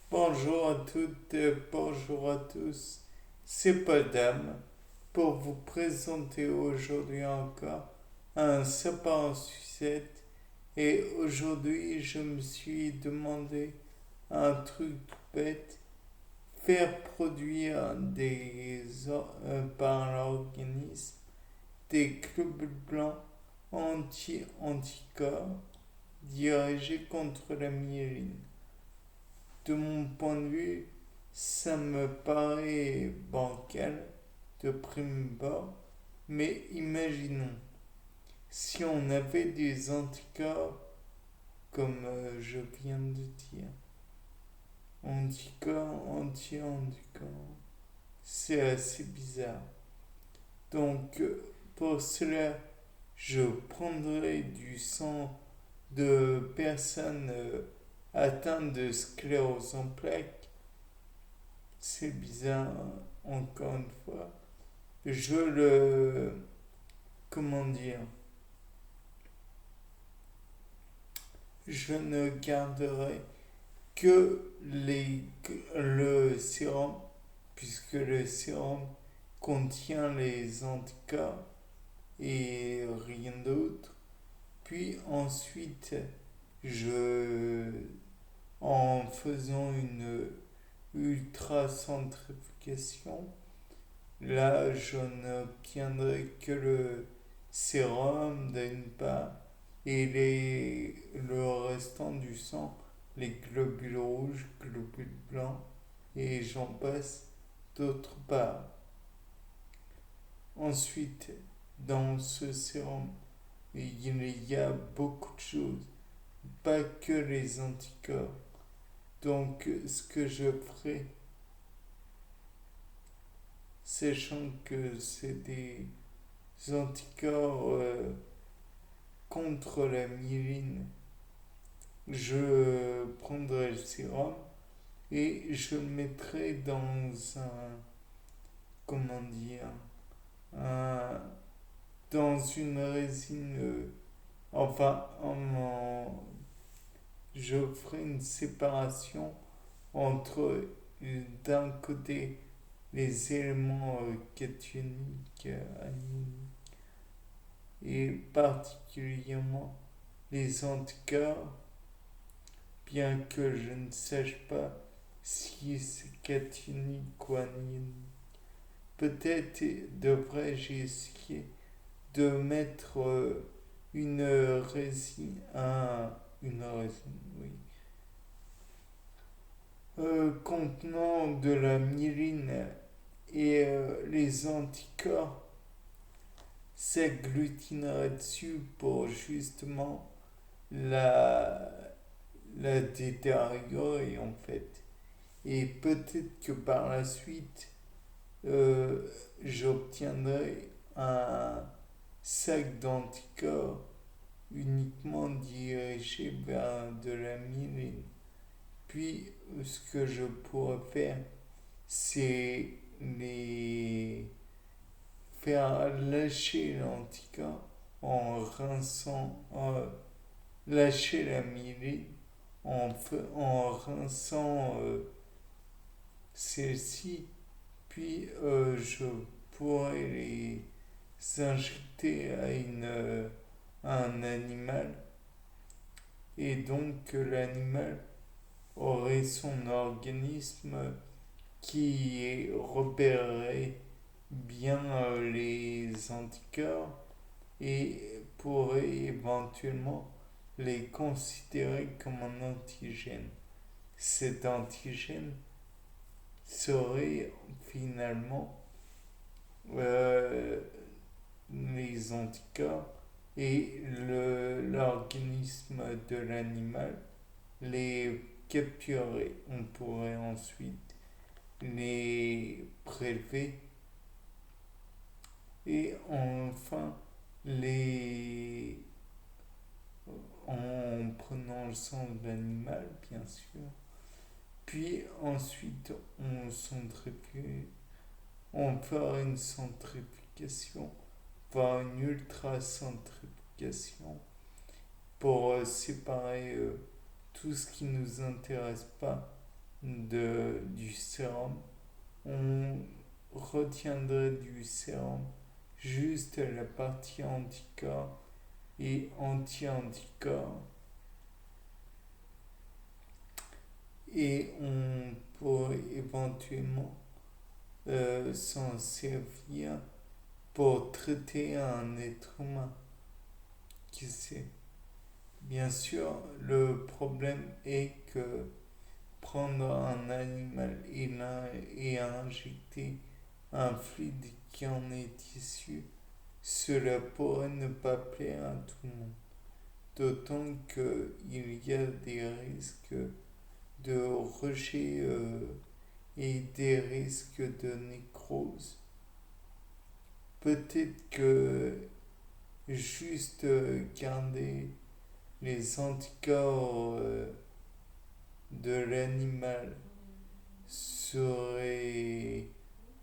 Bonjour à toutes, bonjour à tous. C'est Paul Dame pour vous présenter aujourd'hui encore un sapin en sucette. Et aujourd'hui, je me suis demandé un truc bête, faire produire par l'organisme des globules blancs anticorps dirigés contre la myéline. De mon point de vue, ça me paraît bancal de prime abord, mais imaginons, si on avait des anticorps comme je viens de dire, anticorps, anti-anticorps, c'est assez bizarre. Donc, pour cela, je prendrai du sang de personnes atteintes de sclérose en plaques. C'est bizarre, encore une fois. Je le... Comment dire? Je ne garderai que le sérum, puisque le sérum contient les anticorps et rien d'autre. Puis ensuite, je, en faisant une ultracentrifugation, là, je n'obtiendrai que le sérum d'une part et le restant du sang, les globules rouges, globules blancs et j'en passe d'autre part. Ensuite, dans ce sérum, il y a beaucoup de choses, pas que les anticorps. Donc, ce que je ferai, sachant que c'est des anticorps contre la myéline, je prendrai le sérum et je le mettrai dans un, comment dire, un, dans une résine, enfin, je ferai une séparation entre d'un côté les éléments cationiques et particulièrement les anticorps, bien que je ne sache pas si c'est cationique ou anionique. Peut-être devrais-je essayer de mettre une résine, une résine, oui, contenant de la myéline et les anticorps s'agglutineraient dessus pour justement la, la détériorer en fait. Et peut-être que par la suite, euh, j'obtiendrai un sac d'anticorps uniquement dirigé vers de la myéline. Puis, ce que je pourrais faire, c'est les faire lâcher l'anticorps en rinçant, lâcher la myéline en rinçant celle-ci, puis je pourrais les injecter à un animal et donc l'animal aurait son organisme qui repérerait bien les anticorps et pourrait éventuellement les considérer comme un antigène. Cet antigène serait finalement euh, les anticorps et l'organisme de l'animal les capturer. On pourrait ensuite les prélever et enfin les en prenant le sang de l'animal bien sûr. Puis ensuite on fera une centrifugation, voire une ultracentrifugation pour séparer tout ce qui ne nous intéresse pas du sérum. On retiendrait du sérum juste la partie anticorps et anti-anticorps et on pourrait éventuellement s'en servir pour traiter un être humain. Qui sait? Bien sûr, le problème est que prendre un animal et injecter un fluide qui en est issu, cela pourrait ne pas plaire à tout le monde. D'autant qu'il y a des risques de rejet et des risques de nécrose. Peut-être que juste garder les anticorps de l'animal serait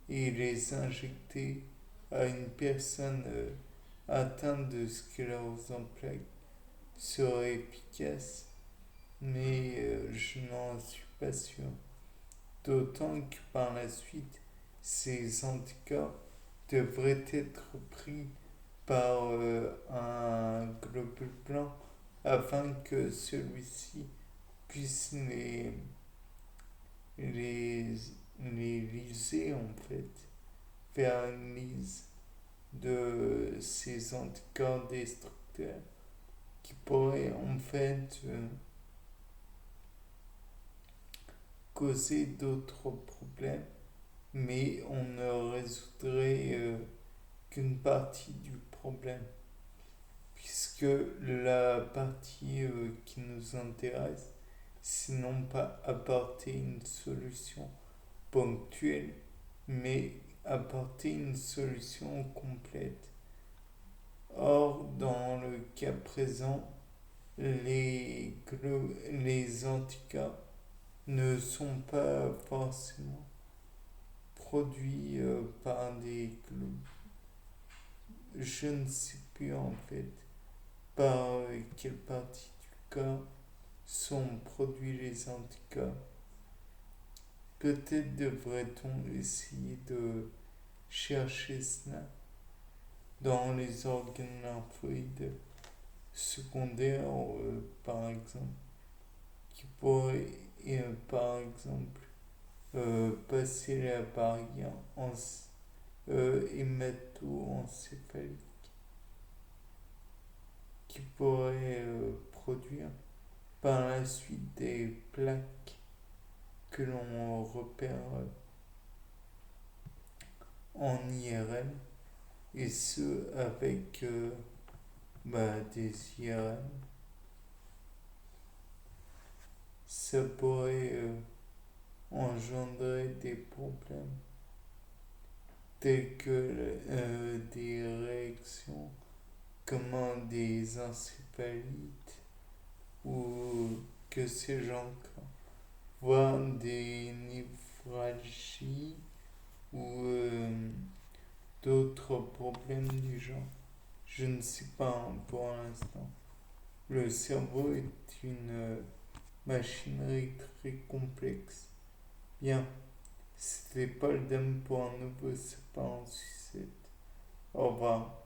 et les injecter à une personne atteinte de sclérose en plaques serait efficace, mais je n'en suis pas sûr. D'autant que par la suite, ces anticorps devraient être pris par un globule blanc afin que celui-ci puisse les, les liser en fait, faire une lise de ces anticorps destructeurs qui pourraient en fait causer d'autres problèmes, mais on ne résoudrait qu'une partie du problème, puisque la partie qui nous intéresse, c'est non pas apporter une solution ponctuelle, mais apporter une solution complète. Or, dans le cas présent, les anticorps ne sont pas forcément produits par des globules. Je ne sais plus en fait par quelle partie du corps sont produits les anticorps. Peut-être devrait-on essayer de chercher cela dans les organes lymphoïdes secondaires, par exemple, qui pourraient, par exemple, passer la barrière hémato-encéphalique, qui pourrait produire par la suite des plaques que l'on repère en IRM, et ce avec des IRM. Ça pourrait engendrer des problèmes tels que des réactions comme des encéphalites ou que sais-je encore, voire des névralgies ou d'autres problèmes du genre. Je ne sais pas pour l'instant. Le cerveau est une machinerie très complexe. Bien, c'était Paul Dame pour un nouveau sapin en sucette. Au revoir.